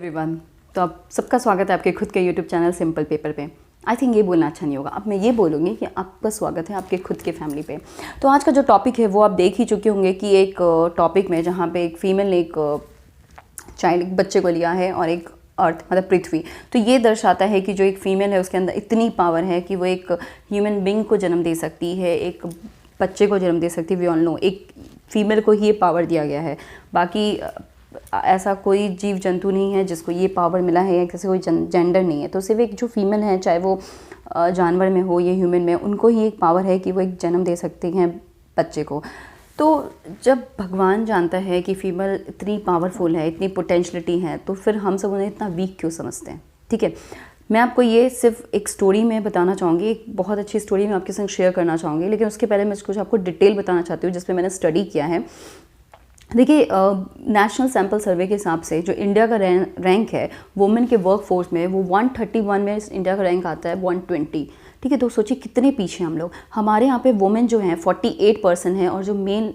Everyone, तो आप सबका स्वागत है आपके खुद के यूट्यूब चैनल सिंपल पेपर पे। आई थिंक ये बोलना अच्छा नहीं होगा, अब मैं ये बोलूँगी कि आपका स्वागत है आपके खुद के फैमिली पे। तो आज का जो टॉपिक है वो आप देख ही चुके होंगे कि एक टॉपिक में जहाँ पे एक फीमेल ने एक चाइल्ड एक बच्चे को लिया है और एक अर्थ मतलब पृथ्वी। तो ये दर्शाता है कि जो एक फीमेल है उसके अंदर इतनी पावर है कि वो एक ह्यूमन बींग को जन्म दे सकती है, एक बच्चे को जन्म दे सकती है। वी ऑल नो एक फीमेल को ही ये पावर दिया गया है, बाकी ऐसा कोई जीव जंतु नहीं है जिसको ये पावर मिला है या किसी कोई जेंडर नहीं है। तो सिर्फ एक जो फीमेल है, चाहे वो जानवर में हो या ह्यूमन में, उनको ही एक पावर है कि वो एक जन्म दे सकती हैं बच्चे को। तो जब भगवान जानता है कि फीमेल इतनी पावरफुल है, इतनी पोटेंशलिटी है, तो फिर हम सब उन्हें इतना वीक क्यों समझते हैं? ठीक है, मैं आपको ये सिर्फ एक स्टोरी में बताना चाहूँगी, एक बहुत अच्छी स्टोरी मैं आपके संग शेयर करना चाहूँगी। लेकिन उसके पहले मैं कुछ आपको डिटेल बताना चाहती हूँ जिस पे मैंने स्टडी किया है। देखिए, नेशनल सैम्पल सर्वे के हिसाब से जो इंडिया का रैंक है वुमेन के वर्क फोर्स में, वो 131 में इंडिया का रैंक आता है 120। ठीक है, तो सोचिए कितने पीछे हम लोग। हमारे यहाँ पे वुमेन जो हैं 48% है और जो मेल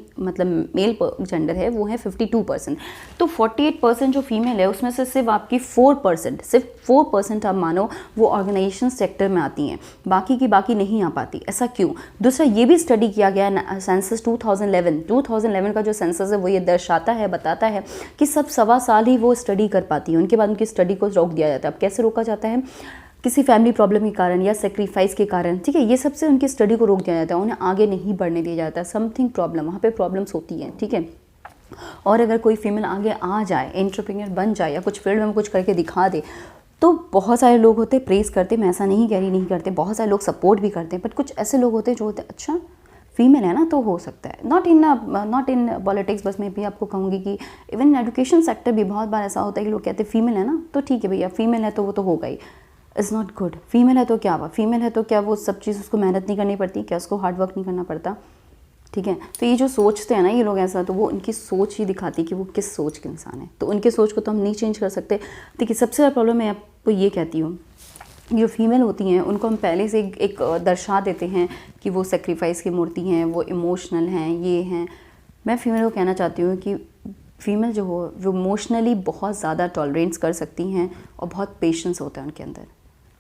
जेंडर है वो है 52%। तो 48% जो फीमेल है उसमें से सिर्फ आपकी 4% आप मानो वो ऑर्गेनाइजेशन सेक्टर में आती हैं, बाकी की बाकी नहीं आ पाती। ऐसा क्यों? दूसरा ये भी स्टडी किया गया है, सेंसस 2011 का जो सेंसस है वो ये दर्शाता है, बताता है कि सब 1.25 साल ही वो स्टडी कर पाती है, उनके बाद उनकी स्टडी को रोक दिया जाता है। अब कैसे रोका जाता है? किसी फैमिली प्रॉब्लम के कारण या सेक्रीफाइस के कारण। ठीक है, ये सबसे उनकी स्टडी को रोक दिया जाता है, उन्हें आगे नहीं बढ़ने दिया जाता है। समथिंग प्रॉब्लम, वहाँ पे प्रॉब्लम्स होती हैं। ठीक है, और अगर कोई फीमेल आगे आ जाए, एंटरप्रेन्योर बन जाए या कुछ फील्ड में कुछ करके दिखा दे, तो बहुत सारे लोग होते प्रेज़ करते, मैं ऐसा नहीं कह रही नहीं करते, बहुत सारे लोग सपोर्ट भी करते हैं। बट कुछ ऐसे लोग होते हैं जो होते हैं अच्छा फीमेल है ना तो हो सकता है। नॉट इन पॉलिटिक्स, बस मैं भी आपको कहूँगी कि इवन एजुकेशन सेक्टर भी बहुत बार ऐसा होता है कि लोग कहते हैं फीमेल है ना तो ठीक है भैया, फीमेल है तो वो तो होगा ही। Is not good. फीमेल है तो क्या हुआ? फीमेल है तो क्या वो सब चीज़ उसको मेहनत नहीं करनी पड़ती? क्या उसको हार्ड वर्क नहीं करना पड़ता? ठीक है, तो ये जो सोचते हैं ना ये लोग ऐसा, तो वो उनकी सोच ही दिखाती है कि वो किस सोच के इंसान है। तो उनके सोच को तो हम नहीं चेंज कर सकते। देखिए, सबसे ज़्यादा प्रॉब्लम मैं आपको ये कहती हूँ, जो फीमेल होती हैं उनको हम पहले से एक दर्शा देते हैं कि वो सेक्रीफाइस की मूर्ति हैं, वो इमोशनल हैं, ये हैं। मैं फीमेल को कहना चाहती हूँ कि फीमेल जो हो वो इमोशनली बहुत ज़्यादा टॉलरेंस कर सकती हैं और बहुत पेशेंस होता है उनके अंदर,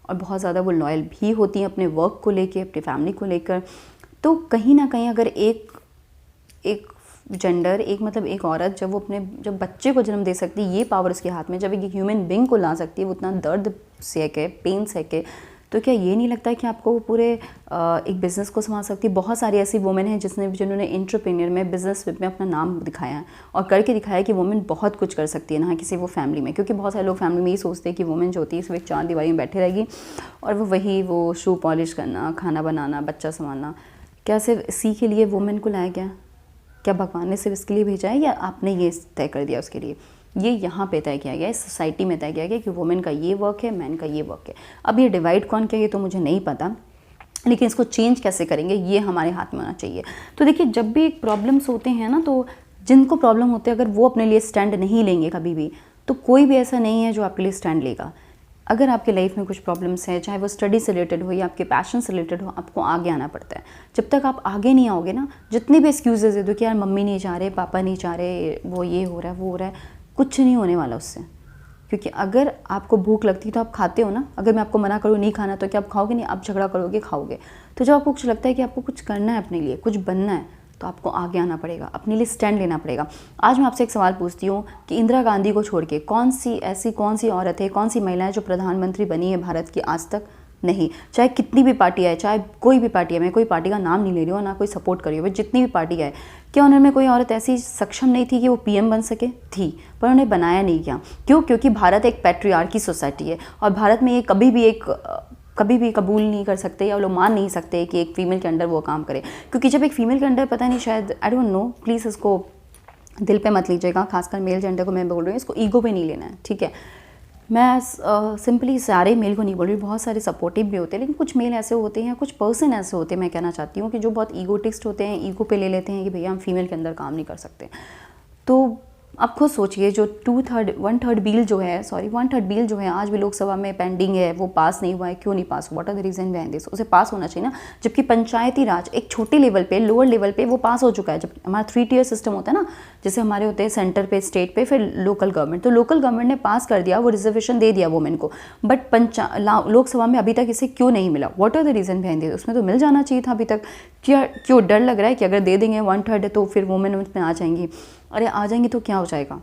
और बहुत ज़्यादा वो लॉयल भी होती हैं अपने वर्क को लेके, अपनी फैमिली को लेकर। तो कहीं ना कहीं अगर एक जेंडर, एक औरत जब बच्चे को जन्म दे सकती है, ये पावर उसके हाथ में, जब एक ह्यूमन बींग को ला सकती है, वो उतना दर्द सहे, पेन सहे, तो क्या ये नहीं लगता है कि आपको पूरे एक बिज़नेस को संभाल सकती है? बहुत सारी ऐसी वुमेन हैं जिन्होंने एंटरप्रेन्योर में, बिजनेस में अपना नाम दिखाया है और करके दिखाया कि वुमेन बहुत कुछ कर सकती है ना किसी वो फैमिली में। क्योंकि बहुत सारे लोग फैमिली में ये सोचते हैं कि वुमेन जो होती है सिर्फ 4 दीवारी में बैठे रहेगी और वो शू पॉलिश करना, खाना बनाना, बच्चा संभालना। क्या सिर्फ इसी के लिए वुमेन को लाया गया? क्या भगवान ने सिर्फ इसके लिए भेजा है या आपने ये तय कर दिया उसके लिए? ये यहाँ पे तय किया गया है, इस सोसाइटी में तय किया गया कि वुमेन का ये वर्क है, मैन का ये वर्क है। अब ये डिवाइड कौन किया ये तो मुझे नहीं पता, लेकिन इसको चेंज कैसे करेंगे ये हमारे हाथ में होना चाहिए। तो देखिए, जब भी एक प्रॉब्लम्स होते हैं ना, तो जिनको प्रॉब्लम होते हैं अगर वो अपने लिए स्टैंड नहीं लेंगे कभी भी, तो कोई भी ऐसा नहीं है जो आपके लिए स्टैंड लेगा। अगर आपके लाइफ में कुछ प्रॉब्लम्स है, चाहे वो स्टडी से रिलेटेड हो या आपके पैशन से रिलेटेड हो, आपको आगे आना पड़ता है। जब तक आप आगे नहीं आओगे ना, जितने भी एक्सक्यूजेज है दो कि यार मम्मी नहीं चाह रहे, पापा नहीं चाह रहे, वो ये हो रहा है, वो हो रहा है, कुछ नहीं होने वाला उससे। क्योंकि अगर आपको भूख लगती है तो आप खाते हो ना। अगर मैं आपको मना करूँ नहीं खाना तो क्या आप खाओगे? नहीं, आप झगड़ा करोगे, खाओगे। तो जब आपको कुछ लगता है कि आपको कुछ करना है, अपने लिए कुछ बनना है, तो आपको आगे आना पड़ेगा, अपने लिए स्टैंड लेना पड़ेगा। आज मैं आपसे एक सवाल पूछती हूँ कि इंदिरा गांधी को छोड़ के कौन सी औरत है, कौन सी महिला है जो प्रधानमंत्री बनी है भारत की आज तक? नहीं। चाहे कितनी भी पार्टी है, चाहे कोई भी पार्टी है, मैं कोई पार्टी का नाम नहीं ले रही हूँ, ना कोई सपोर्ट कर रही हूँ, जितनी भी पार्टी है, क्या उन्होंने कोई औरत ऐसी सक्षम नहीं थी कि वो पीएम बन सके? थी, पर उन्हें बनाया नहीं गया। क्यों? क्योंकि भारत एक पैट्रियार्की सोसाइटी है और भारत में ये कभी भी कबूल नहीं कर सकते या लोग मान नहीं सकते कि एक फीमेल के अंडर वो काम करे। क्योंकि जब एक फीमेल के अंडर, पता नहीं, शायद आई डोंट नो, प्लीज़ इसको दिल पे मत लीजिएगा, खासकर मेल जेंडर को मैं बोल रही हूँ, इसको ईगो पे नहीं लेना है। ठीक है, मैं सिंपली सारे मेल को नहीं बोल रही, बहुत सारे सपोर्टिव भी होते हैं, लेकिन कुछ मेल ऐसे होते हैं, कुछ पर्सन ऐसे होते हैं, मैं कहना चाहती हूँ कि जो बहुत ईगोटिस्ट होते हैं, ईगो पे ले लेते हैं कि भैया हम फीमेल के अंदर काम नहीं कर सकते। तो आप खुद सोचिए, जो 1/3 बिल जो है, 1/3 बिल जो है आज भी लोकसभा में पेंडिंग है, वो पास नहीं हुआ है। क्यों नहीं पास हुआ? What are the reason behind this? उसे पास होना चाहिए ना। जबकि पंचायती राज एक छोटे लेवल पे, लोअर लेवल पे वो पास हो चुका है। जब हमारा 3 टियर सिस्टम होता है ना, जैसे हमारे होते हैं सेंटर पे, स्टेट पे, फिर लोकल गवर्नमेंट, तो लोकल गवर्नमेंट ने पास कर दिया, वो रिजर्वेशन दे दिया वुमेन को। बट लोकसभा में अभी तक इसे क्यों नहीं मिला? What are the reason behind this? उसमें तो मिल जाना चाहिए था अभी तक। क्या क्यों डर लग रहा है कि अगर दे देंगे 1/3 तो फिर वुमेन उसमें आ जाएंगी? अरे आ जाएंगी तो क्या हो जाएगा?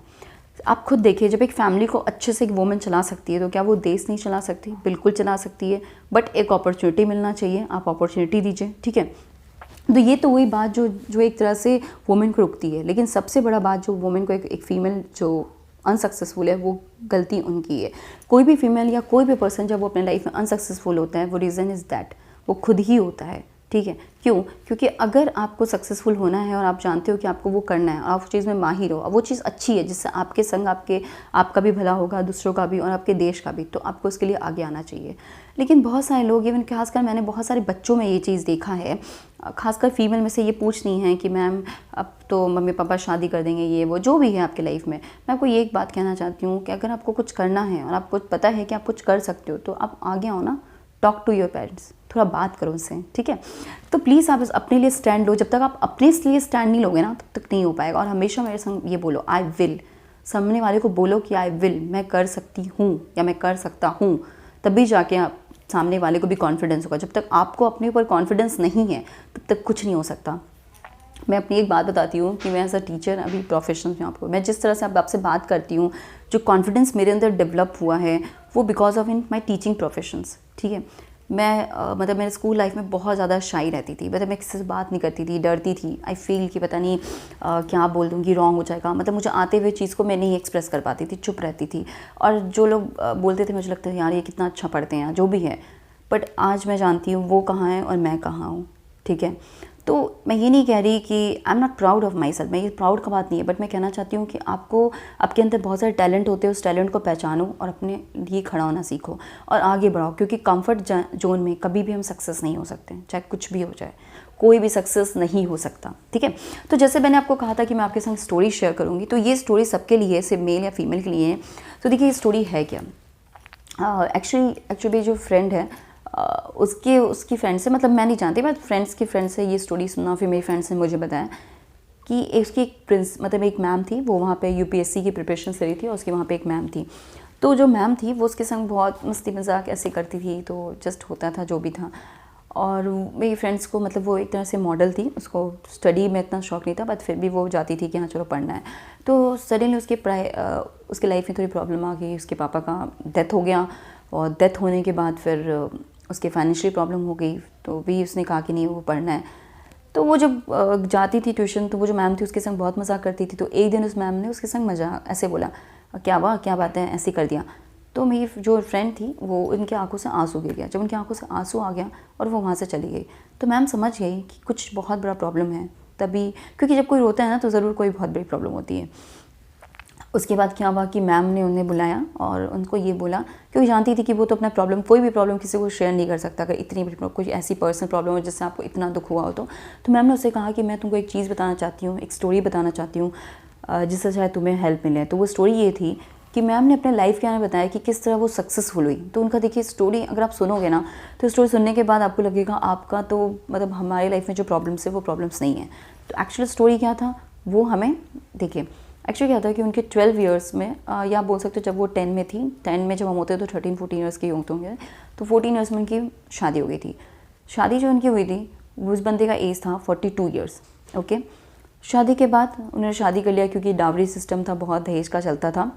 आप खुद देखिए, जब एक फैमिली को अच्छे से एक वुमेन चला सकती है तो क्या वो देश नहीं चला सकती? बिल्कुल चला सकती है, बट एक अपॉर्चुनिटी मिलना चाहिए। आप अपॉर्चुनिटी दीजिए, ठीक है। तो ये तो वही बात जो एक तरह से वुमेन को रुकती है। लेकिन सबसे बड़ा बात जो वुमेन को, एक फीमेल जो अनसक्सेसफुल है, वो गलती उनकी है। कोई भी फीमेल या कोई भी पर्सन जब वो अपने लाइफ में अनसक्सेसफुल होता है, वो रीज़न इज़ दैट, वो खुद ही होता है, ठीक है। क्यों? क्योंकि अगर आपको सक्सेसफुल होना है और आप जानते हो कि आपको वो करना है और आप उस चीज़ में माहिर हो, और वो चीज़ अच्छी है जिससे आपके संग आपका भी भला होगा, दूसरों का भी, और आपके देश का भी, तो आपको उसके लिए आगे आना चाहिए। लेकिन बहुत सारे लोग, इवन खासकर मैंने बहुत सारे बच्चों में ये चीज़ देखा है, खासकर फीमेल में से ये पूछनी है कि मैम अब तो मम्मी पापा शादी कर देंगे, ये वो जो भी है आपके लाइफ में। मैं आपको ये एक बात कहना चाहती हूँ कि अगर आपको कुछ करना है और आपको पता है कि आप कुछ कर सकते हो, तो आप आगे आओ ना। टॉक टू योर पेरेंट्स, थोड़ा बात करो उनसे, ठीक है। तो प्लीज़ आप अपने लिए स्टैंड लो। जब तक आप अपने लिए स्टैंड नहीं लोगे ना, तब तक नहीं हो पाएगा। और हमेशा मेरे संग ये बोलो, आई विल। सामने वाले को बोलो कि आई विल, मैं कर सकती हूँ या मैं कर सकता हूँ, तभी जाके आप सामने वाले को भी कॉन्फिडेंस होगा। जब तक आपको अपने ऊपर कॉन्फिडेंस नहीं है, तब तक कुछ नहीं हो सकता। मैं अपनी एक बात बताती हूँ कि मैं एज अ टीचर अभी प्रोफेशनल में आपको, मैं जिस तरह से आपसे बात करती हूँ, जो कॉन्फिडेंस मेरे अंदर डेवलप हुआ है, वो because of in my teaching professions, ठीक है। मैं मतलब मेरे स्कूल लाइफ में बहुत ज़्यादा शाई रहती थी, मतलब मैं किसी से बात नहीं करती थी, डरती थी। आई फील कि पता नहीं क्या बोल दूँगी, रॉन्ग हो जाएगा, मतलब मुझे आते हुए चीज़ को मैं नहीं एक्सप्रेस कर पाती थी, चुप रहती थी। और जो लोग बोलते थे, मुझे लगता है यार ये कितना अच्छा पढ़ते हैं, जो भी है। बट आज मैं जानती हूँ वो कहाँ है और मैं कहाँ हूँ, ठीक है। तो मैं ये नहीं कह रही कि I am not proud of my self, मैं ये प्राउड का बात नहीं है, बट मैं कहना चाहती हूँ कि आपको, आपके अंदर बहुत सारे टैलेंट होते हैं, उस टैलेंट को पहचानो और अपने लिए खड़ा होना सीखो और आगे बढ़ाओ। क्योंकि कंफर्ट जोन में कभी भी हम सक्सेस नहीं हो सकते, चाहे कुछ भी हो जाए, कोई भी सक्सेस नहीं हो सकता, ठीक है। तो जैसे मैंने आपको कहा था कि मैं आपके संग स्टोरी शेयर करूँगी, तो ये स्टोरी सबके लिए है, सिर्फ मेल या फीमेल के लिए है। तो देखिए ये स्टोरी है क्या। एक्चुअली जो फ्रेंड है, उसकी फ्रेंड से, मतलब मैं नहीं जानती, मैं फ्रेंड्स की फ्रेंड से ये स्टोरी सुना, फिर मेरी फ्रेंड्स ने मुझे बताया कि उसकी एक मैम थी, वो वहाँ पे यूपीएससी की प्रिपरेशन कर रही थी और उसकी वहाँ पे एक मैम थी। तो जो मैम थी वो उसके संग बहुत मस्ती मजाक ऐसे करती थी, तो जस्ट होता था जो भी था। और मेरी फ्रेंड्स को, मतलब वो एक तरह से मॉडल थी, उसको स्टडी में इतना शौक नहीं था, बट फिर भी वो जाती थी कि हाँ चलो पढ़ना है। तो सडनली उसके लाइफ में थोड़ी प्रॉब्लम आ गई, उसके पापा का डेथ हो गया, और डेथ होने के बाद फिर उसके फाइनेंशियल प्रॉब्लम हो गई, तो भी उसने कहा कि नहीं वो पढ़ना है। तो वो जब जाती थी ट्यूशन, तो वो जो मैम थी उसके संग बहुत मजाक करती थी। तो एक दिन उस मैम ने उसके संग मजाक ऐसे बोला, क्या बात है, ऐसे कर दिया। तो मेरी जो फ्रेंड थी, वो उनकी आंखों से आंसू गिर गया। जब उनकी आंखों से आंसू आ गया और वो वहाँ से चली गई, तो मैम समझ गई कि कुछ बहुत बड़ा प्रॉब्लम है। तभी, क्योंकि जब कोई रोता है ना, तो ज़रूर कोई बहुत बड़ी प्रॉब्लम होती है। उसके बाद क्या हुआ कि मैम ने उन्हें बुलाया और उनको ये बोला, क्योंकि जानती थी कि वो तो अपना प्रॉब्लम, कोई भी प्रॉब्लम किसी को शेयर नहीं कर सकता, अगर इतनी बड़ी कोई ऐसी पर्सनल प्रॉब्लम हो जिससे आपको इतना दुख हुआ हो। तो मैम ने उससे कहा कि मैं तुमको एक चीज़ बताना चाहती हूँ, एक स्टोरी बताना चाहती हूँ, जिससे शायद तुम्हें हेल्प मिले। तो वो स्टोरी ये थी कि मैम ने अपने लाइफ के बारे में बताया कि किस तरह वो सक्सेसफुल हुई। तो उनका देखिए स्टोरी अगर आप सुनोगे ना, तो स्टोरी सुनने के बाद आपको लगेगा आपका तो, मतलब हमारे लाइफ में जो प्रॉब्लम्स है वो प्रॉब्लम्स नहीं है। तो एक्चुअल स्टोरी क्या था वो हमें देखिए। एक्चुअली क्या था कि उनके 12 ईयर्स में, या बोल सकते हो जब वो 10 में थी, 10 में जब हम होते तो 13-14 ईयर्स के होते होंगे, तो 14 ईयर्स में उनकी शादी हो गई थी। शादी जो उनकी हुई थी, उस बंदे का एज था 42 ईयर्स, ओके। शादी के बाद उन्होंने शादी कर लिया, क्योंकि डावरी सिस्टम था, बहुत दहेज का चलता था।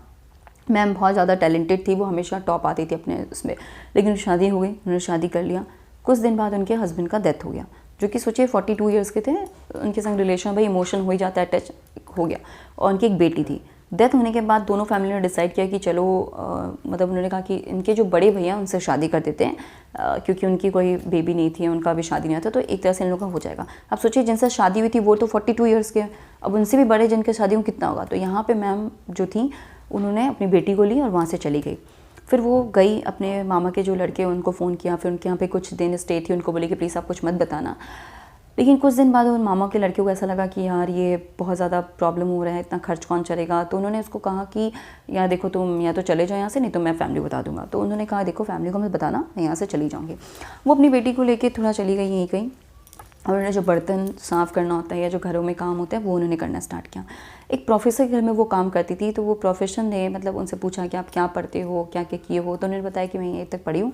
मैम बहुत ज़्यादा टैलेंटेड थी, वो हमेशा टॉप आती थी अपने उसमें, लेकिन शादी हो गई, उन्होंने शादी कर लिया। कुछ दिन बाद उनके हस्बैंड का डेथ हो गया, जो कि सोचिए 42 ईयर्स के थे, उनके संग रिलेशन भाई इमोशन हो ही जाता है, अटैच हो गया। और उनकी एक बेटी थी। डेथ होने के बाद दोनों फैमिली ने डिसाइड किया कि चलो, मतलब उन्होंने कहा कि इनके जो बड़े भैया उनसे शादी कर देते हैं, क्योंकि उनकी कोई बेबी नहीं थी, उनका भी शादी नहीं था, तो एक तरह से इन लोगों का हो जाएगा। अब सोचिए जिनसे शादी हुई थी वो तो 42 ईयर्स के, अब उनसे भी बड़े जिनके शादी हो कितना होगा। तो यहाँ पर मैम जो थी, उन्होंने अपनी बेटी को ली और वहाँ से चली गई। फिर वो गई अपने मामा के जो लड़के, उनको फ़ोन किया, फिर उनके यहाँ पे कुछ दिन स्टे थी, उनको बोले कि प्लीज़ आप कुछ मत बताना। लेकिन कुछ दिन बाद उन मामा के लड़के को ऐसा लगा कि यार ये बहुत ज़्यादा प्रॉब्लम हो रहा है, इतना खर्च कौन चलेगा। तो उन्होंने उसको कहा कि यार देखो तुम या तो चले जाओ यहाँ से, नहीं तो मैं फैमिली बता दूंगा। तो उन्होंने कहा देखो फैमिली को मत बताना, मैं यहाँ से चली जाऊँगी। वो अपनी बेटी को लेकर थोड़ा चली गई यहीं कहीं, और उन्होंने जो बर्तन साफ़ करना होता है या जो घरों में काम होता है वो उन्होंने करना स्टार्ट किया। एक प्रोफेसर के घर में वो काम करती थी, तो वो प्रोफेसर ने मतलब उनसे पूछा कि आप क्या पढ़ते हो, क्या क्या किए हो। तो उन्होंने बताया कि मैं यहीं तक पढ़ी हूँ।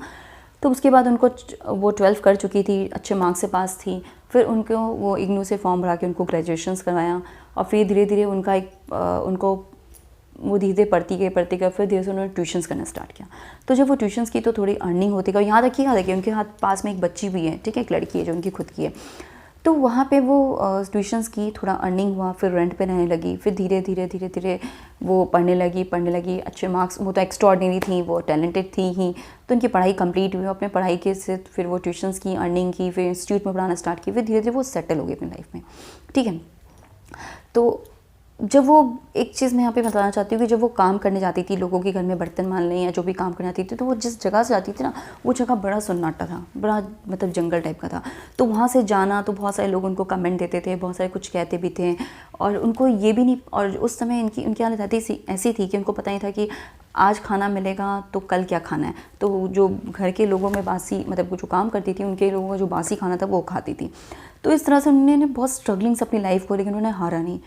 तो उसके बाद उनको वो 12 कर चुकी थी, अच्छे मार्क्स से पास थी। फिर उनको वो इग्नू से फॉर्म भरा के उनको ग्रेजुएशंस करवाया, और फिर धीरे धीरे उनका उनको वो धीरे धीरे पढ़ती गई, फिर धीरे से उन्होंने ट्यूशन्स करना स्टार्ट किया। तो जब वो ट्यूशन्स की तो थोड़ी अर्निंग होती है। यहाँ देखिए उनके हाथ पास में एक बच्ची भी है, ठीक है, एक लड़की है जो उनकी खुद की है। तो वहाँ पे वो ट्यूशन्स की, थोड़ा अर्निंग हुआ, फिर रेंट पे रहने लगी, फिर धीरे धीरे वो पढ़ने लगी। अच्छे मार्क्स, वो तो एक्स्ट्राऑर्डिनरी थी, वो टैलेंटेड थी ही, तो उनकी पढ़ाई कंप्लीट हुई। अपने पढ़ाई के से फिर वो ट्यूशन्स की, अर्निंग की, फिर इंस्टीट्यूट में पढ़ाना स्टार्ट की, फिर धीरे धीरे वो सेटल हो गई अपनी लाइफ में, ठीक है। तो जब वो एक चीज़ मैं यहाँ पे बताना चाहती हूँ कि जब वो काम करने जाती थी, लोगों के घर में बर्तन मान लें या जो भी काम करने जाती थी, तो वो जिस जगह से जाती थी ना, वो जगह बड़ा सन्नाटा था, बड़ा मतलब जंगल टाइप का था। तो वहाँ से जाना, तो बहुत सारे लोग उनको कमेंट देते थे, बहुत सारे कुछ कहते भी थे, और उनको ये भी नहीं, और उस समय उनकी हालत ऐसी थी कि उनको पता नहीं था कि आज खाना मिलेगा तो कल क्या खाना है। तो जो घर के लोगों में बासी, मतलब जो काम करती थी उनके लोगों का जो बासी खाना था वो खाती थी। तो इस तरह से उन्होंने बहुत स्ट्रगलिंग्स अपनी लाइफ को, लेकिन उन्होंने हारा नहीं।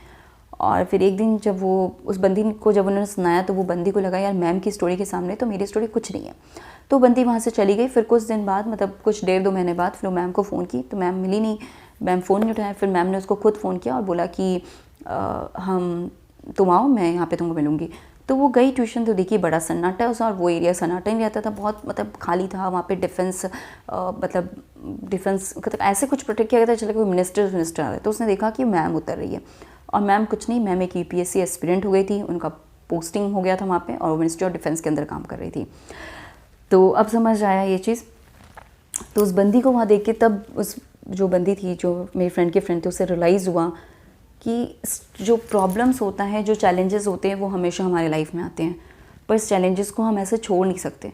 और फिर एक दिन जब वो उस बंदी को जब उन्होंने सुनाया, तो वो बंदी को लगा यार मैम की स्टोरी के सामने तो मेरी स्टोरी कुछ नहीं है। तो बंदी वहाँ से चली गई। फिर कुछ दिन बाद, मतलब कुछ 1.5-2 महीने बाद, फिर वो मैम को फ़ोन की, तो मैम मिली नहीं, मैम फ़ोन नहीं उठाया। फिर मैम ने उसको खुद फ़ोन किया और बोला कि तुम आओ, मैं यहाँ पे तुमको मिलूँगी। तो वो गई ट्यूशन, तो देखिए बड़ा सन्नाटा है उस, और वो एरिया सन्नाटा नहीं रहता था, बहुत मतलब खाली था वहाँ पे। डिफेंस मतलब ऐसे कुछ प्रोटेक्ट किया गया था, चलो कोई मिनिस्टर आ रहे। तो उसने देखा कि मैम उतर रही है, और मैम कुछ नहीं, मैम एक UPSC एस्पिरेंट हो गई थी, उनका पोस्टिंग हो गया था वहाँ पे, और वो मिनिस्ट्री ऑफ डिफेंस के अंदर काम कर रही थी। तो अब समझ आया ये चीज़। तो उस बंदी को वहाँ देख के, तब उस जो बंदी थी, जो मेरी फ्रेंड के फ्रेंड थे, उससे रियलाइज़ हुआ कि जो प्रॉब्लम्स होता है, जो चैलेंजेस होते हैं, वो हमेशा हमारे लाइफ में आते हैं, पर इस चैलेंजेस को हम ऐसे छोड़ नहीं सकते।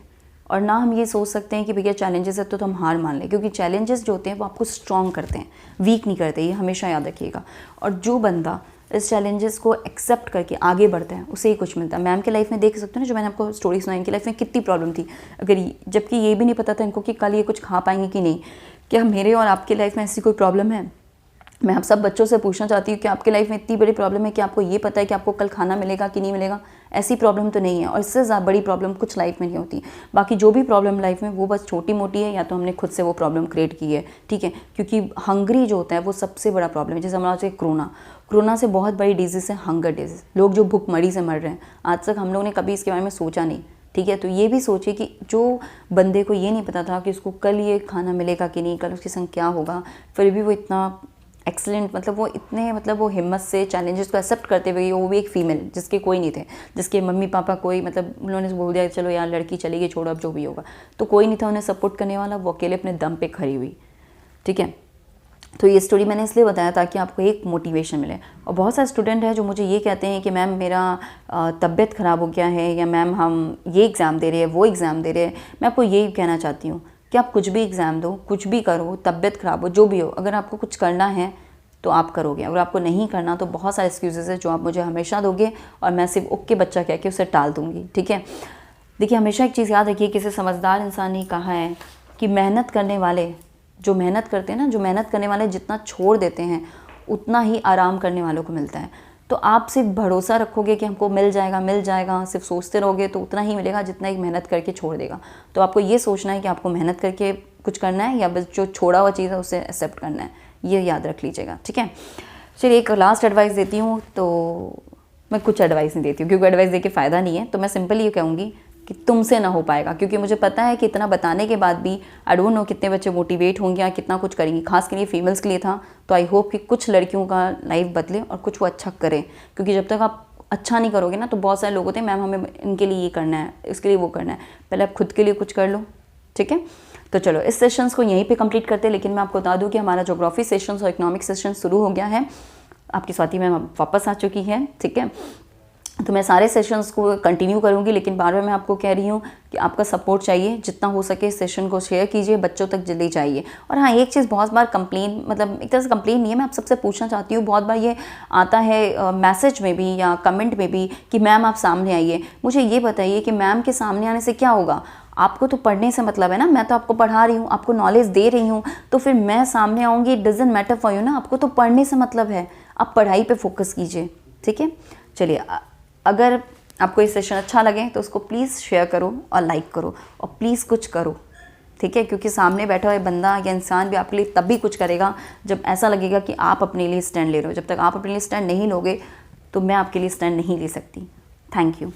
और ना हम ये सोच सकते हैं कि भैया चैलेंजेस है तो हम हार मान लें, क्योंकि चैलेंजेस जो होते हैं वो आपको स्ट्रॉन्ग करते हैं, वीक नहीं करते, ये हमेशा याद रखिएगा। और जो बंदा इस चैलेंजेस को एक्सेप्ट करके आगे बढ़ता है, उसे ही कुछ मिलता है। मैम के लाइफ में देख सकते हो ना, जो मैंने आपको स्टोरी सुनाई, इनकी लाइफ में कितनी प्रॉब्लम थी, जबकि ये भी नहीं पता था इनको कि कल ये कुछ खा पाएंगे कि नहीं। क्या मेरे और आपकी लाइफ में ऐसी कोई प्रॉब्लम है? मैं आप सब बच्चों से पूछना चाहती हूँ कि आपकी लाइफ में इतनी बड़ी प्रॉब्लम है कि आपको ये पता है कि आपको कल खाना मिलेगा कि नहीं मिलेगा? ऐसी प्रॉब्लम तो नहीं है, और इससे ज़्यादा बड़ी प्रॉब्लम कुछ लाइफ में नहीं होती। बाकी जो भी प्रॉब्लम लाइफ में, वो बस छोटी मोटी है, या तो हमने खुद से वो प्रॉब्लम क्रिएट की है, ठीक है। क्योंकि हंग्री जो होता है वो सबसे बड़ा प्रॉब्लम है। जैसे हमारा कोरोना से बहुत बड़ी डिजीज़ है हंगर डिजीज़, लोग जो भुखमरी से मर रहे हैं, आज तक हम लोग ने कभी इसके बारे में सोचा नहीं, ठीक है। तो ये भी सोचिए कि जो बंदे को ये नहीं पता था कि उसको कल ये खाना मिलेगा कि नहीं, कल उसके संग क्या होगा, फिर भी वो इतना एक्सीलेंट, मतलब वो इतने, मतलब वो हिम्मत से चैलेंजेस को एक्सेप्ट करते हुए, वो भी एक फ़ीमेल जिसके कोई नहीं थे, जिसके मम्मी पापा कोई, मतलब उन्होंने बोल दिया चलो यार लड़की चली गई, छोड़ो अब जो भी होगा, तो कोई नहीं था उन्हें सपोर्ट करने वाला, वो अकेले अपने दम पे खड़ी हुई, ठीक है। तो ये स्टोरी मैंने इसलिए बताया ताकि आपको एक मोटिवेशन मिले। और बहुत सारे स्टूडेंट हैं जो मुझे ये कहते हैं कि मैम मेरा तबीयत ख़राब हो गया है, या मैम हम ये एग्ज़ाम दे रहे हैं, वो एग्ज़ाम दे रहे हैं। मैं आपको यही कहना चाहती हूँ कि आप कुछ भी एग्ज़ाम दो, कुछ भी करो, तबीयत ख़राब हो, जो भी हो, अगर आपको कुछ करना है तो आप करोगे। अगर आपको नहीं करना तो बहुत सारे एक्सक्यूजेस है जो आप मुझे हमेशा दोगे, और मैं सिर्फ ओके बच्चा कह के उसे टाल दूँगी, ठीक है। देखिए हमेशा एक चीज़ याद रखिए, किसी समझदार इंसान ने कहा है कि मेहनत करने वाले, जो मेहनत करते हैं ना, जो मेहनत करने वाले जितना छोड़ देते हैं उतना ही आराम करने वालों को मिलता है। तो आप सिर्फ भरोसा रखोगे कि हमको मिल जाएगा, सिर्फ सोचते रहोगे तो उतना ही मिलेगा जितना एक मेहनत करके छोड़ देगा। तो आपको ये सोचना है कि आपको मेहनत करके कुछ करना है, या बस जो छोड़ा हुआ चीज़ है उसे एक्सेप्ट करना है, ये याद रख लीजिएगा, ठीक है। चलिए एक लास्ट एडवाइस देती हूँ। तो मैं कुछ एडवाइस नहीं देती हूँ क्योंकि एडवाइस देके फ़ायदा नहीं है, तो मैं सिंपली ये कहूँगी कि तुमसे ना हो पाएगा, क्योंकि मुझे पता है कि इतना बताने के बाद भी आई डोंट नो कितने बच्चे मोटिवेट होंगे या कितना कुछ करेंगे। खास कर ये फीमेल्स के लिए था, तो आई होप कि कुछ लड़कियों का लाइफ बदले और कुछ वो अच्छा करें, क्योंकि जब तक आप अच्छा नहीं करोगे ना, तो बहुत सारे लोग होते हैं मैम हमें इनके लिए ये करना है, इसके लिए वो करना है। पहले आप खुद के लिए कुछ कर लो, ठीक है। तो चलो इस सेशंस को यहीं पे कंप्लीट करते हैं, लेकिन मैं आपको बता दूं कि हमारा ज्योग्राफी सेशंस और इकोनॉमिक सेशन शुरू हो गया है। आपकी स्वाति मैम वापस आ चुकी है, ठीक है। तो मैं सारे सेशंस को कंटिन्यू करूँगी, लेकिन बार बार मैं आपको कह रही हूँ कि आपका सपोर्ट चाहिए। जितना हो सके इस सेशन को शेयर कीजिए, बच्चों तक जल्दी चाहिए। और हाँ, एक चीज़ बहुत बार कंप्लेन, मतलब एक तरह से कंप्लेन नहीं है, मैं आप सबसे पूछना चाहती हूँ, बहुत बार ये आता है मैसेज में भी या कमेंट में भी कि मैम आप सामने आइए। मुझे ये बताइए कि मैम के सामने आने से क्या होगा? आपको तो पढ़ने से मतलब है ना, मैं तो आपको पढ़ा रही हूँ, आपको नॉलेज दे रही हूँ, तो फिर मैं सामने आऊँगी, it doesn't matter for you ना। आपको तो पढ़ने से मतलब है, आप पढ़ाई पे फोकस कीजिए, ठीक है। चलिए, अगर आपको ये सेशन अच्छा लगे तो उसको प्लीज़ शेयर करो और लाइक करो, और प्लीज़ कुछ करो, ठीक है, क्योंकि सामने बैठा हुआ बंदा या इंसान भी आपके लिए तब भी कुछ करेगा जब ऐसा लगेगा कि आप अपने लिए स्टैंड ले रहे हो। जब तक आप अपने लिए स्टैंड नहीं लोगे तो मैं आपके लिए स्टैंड नहीं ले सकती। Thank you.